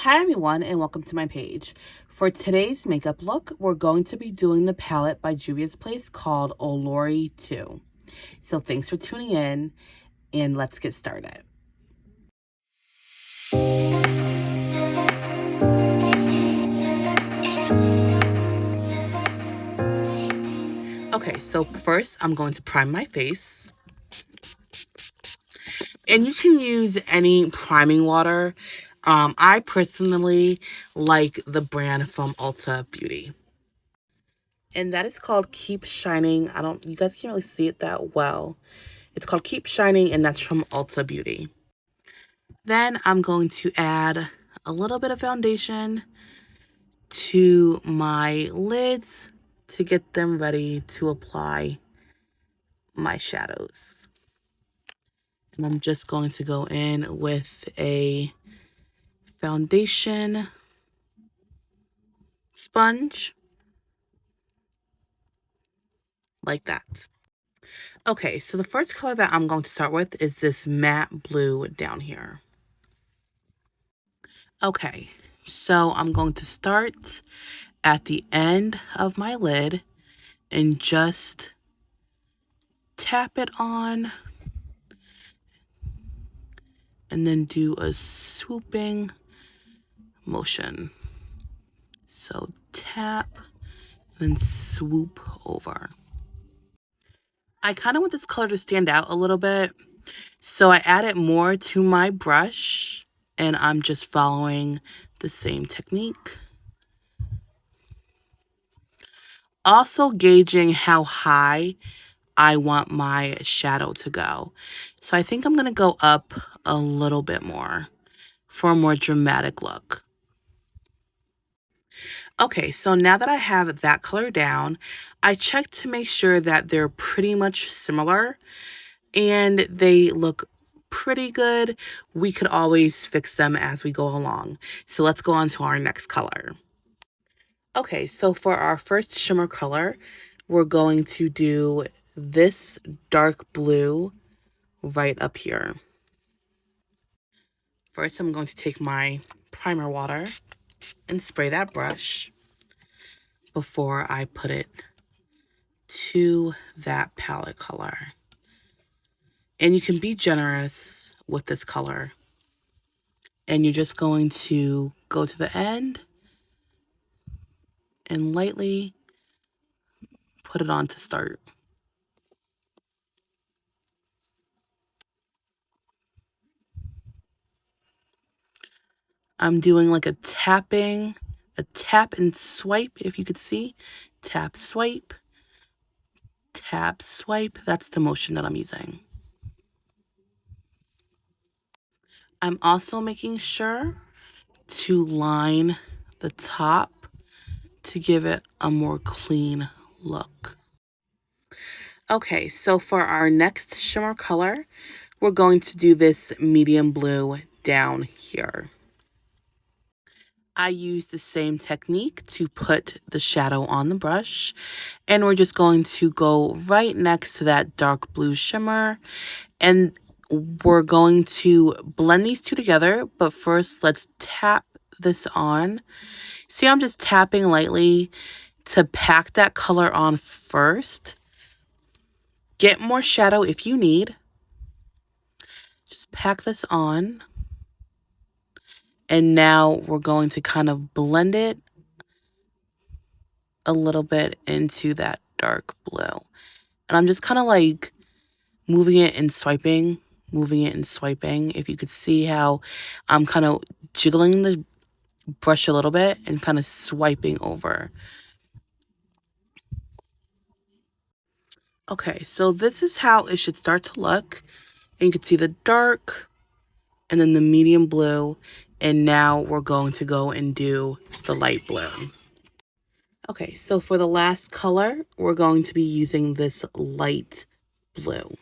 Hi everyone and welcome to my page. For today's makeup look, we're going to be doing the palette by Juvia's Place called Olori 2. So thanks for tuning in and let's get started. Okay, so first I'm going to prime my face. And you can use any priming water. I personally like the brand from Ulta Beauty. And that is called Keep Shining. You guys can't really see it that well. It's called Keep Shining and that's from Ulta Beauty. Then I'm going to add a little bit of foundation to my lids to get them ready to apply my shadows. And I'm just going to go in with a foundation sponge like that. Okay, so the first color that I'm going to start with is this matte blue down here. Okay, so I'm going to start at the end of my lid and just tap it on and then do a swooping motion. So tap and then swoop over. I kind of want this color to stand out a little bit, so I added more to my brush and I'm just following the same technique. Also gauging how high I want my shadow to go. So I think I'm going to go up a little bit more for a more dramatic look. Okay, so now that I have that color down, I checked to make sure that they're pretty much similar and they look pretty good. We could always fix them as we go along. So let's go on to our next color. Okay, so for our first shimmer color, we're going to do this dark blue right up here. First, I'm going to take my primer water and spray that brush before I put it to that palette color. And you can be generous with this color. And you're just going to go to the end and lightly put it on to start. I'm doing like a tap and swipe, if you could see. Tap, swipe, tap, swipe. That's the motion that I'm using. I'm also making sure to line the top to give it a more clean look. Okay, so for our next shimmer color, we're going to do this medium blue down here. I use the same technique to put the shadow on the brush, and we're just going to go right next to that dark blue shimmer, and we're going to blend these two together, but first let's tap this on. See, I'm just tapping lightly to pack that color on first. Get more shadow if you need. Just pack this on. And now we're going to kind of blend it a little bit into that dark blue. And I'm just kind of like moving it and swiping, If you could see how I'm kind of jiggling the brush a little bit and kind of swiping over. Okay, so this is how it should start to look. And you can see the dark and then the medium blue. And now we're going to go and do the light blue. Okay, so for the last color, we're going to be using this light blue.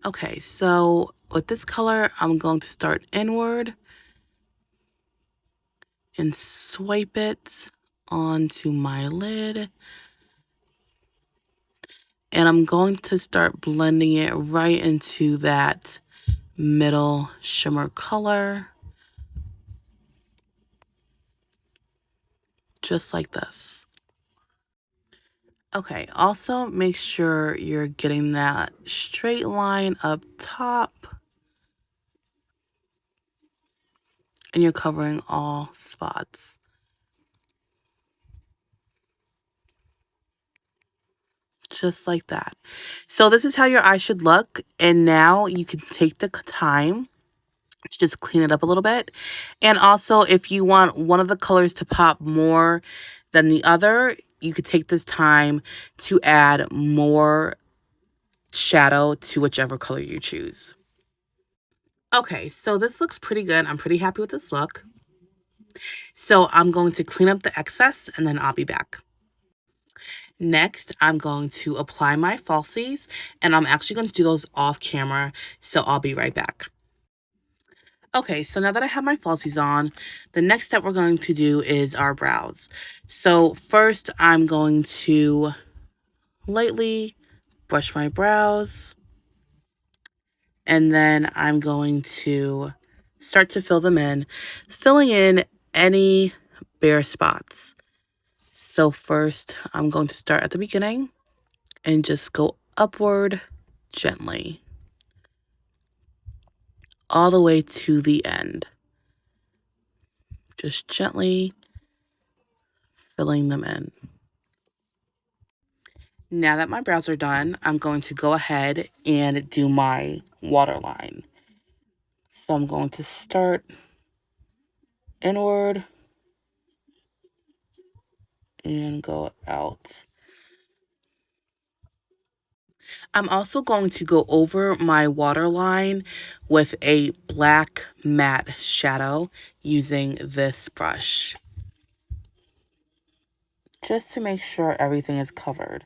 Okay, so with this color, I'm going to start inward and swipe it onto my lid. And I'm going to start blending it right into that middle shimmer color just like this. Okay, also make sure you're getting that straight line up top and you're covering all spots. Just like that. So this is how your eye should look. And now you can take the time to just clean it up a little bit. And also, if you want one of the colors to pop more than the other, you could take this time to add more shadow to whichever color you choose. Okay, so this looks pretty good. I'm pretty happy with this look. So I'm going to clean up the excess and then I'll be back. Next, I'm going to apply my falsies and I'm actually going to do those off camera. So I'll be right back. Okay, so now that I have my falsies on, the next step we're going to do is our brows. So first, I'm going to lightly brush my brows. And then I'm going to start to fill them in, filling in any bare spots. So first, I'm going to start at the beginning and just go upward gently, all the way to the end. Just gently filling them in. Now that my brows are done, I'm going to go ahead and do my waterline. So I'm going to start inward and go out. I'm also going to go over my waterline with a black matte shadow using this brush, just to make sure everything is covered.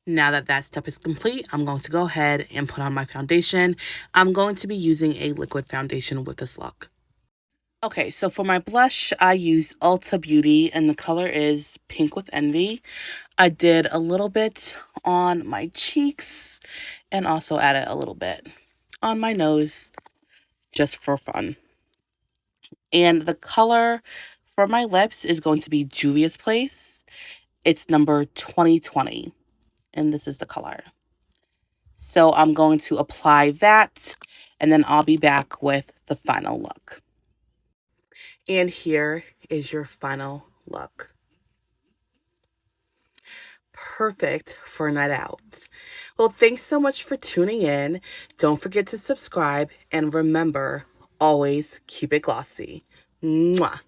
Now that that step is complete, I'm going to go ahead and put on my foundation. I'm going to be using a liquid foundation with this look. Okay, so for my blush, I use Ulta Beauty and the color is Pink with Envy. I did a little bit on my cheeks and also added a little bit on my nose just for fun. And the color for my lips is going to be Juvia's Place. It's number 2020, and this is the color. So I'm going to apply that, and then I'll be back with the final look. And here is your final look. Perfect for a night out. Well, thanks so much for tuning in. Don't forget to subscribe, and remember, always keep it glossy. Mwah.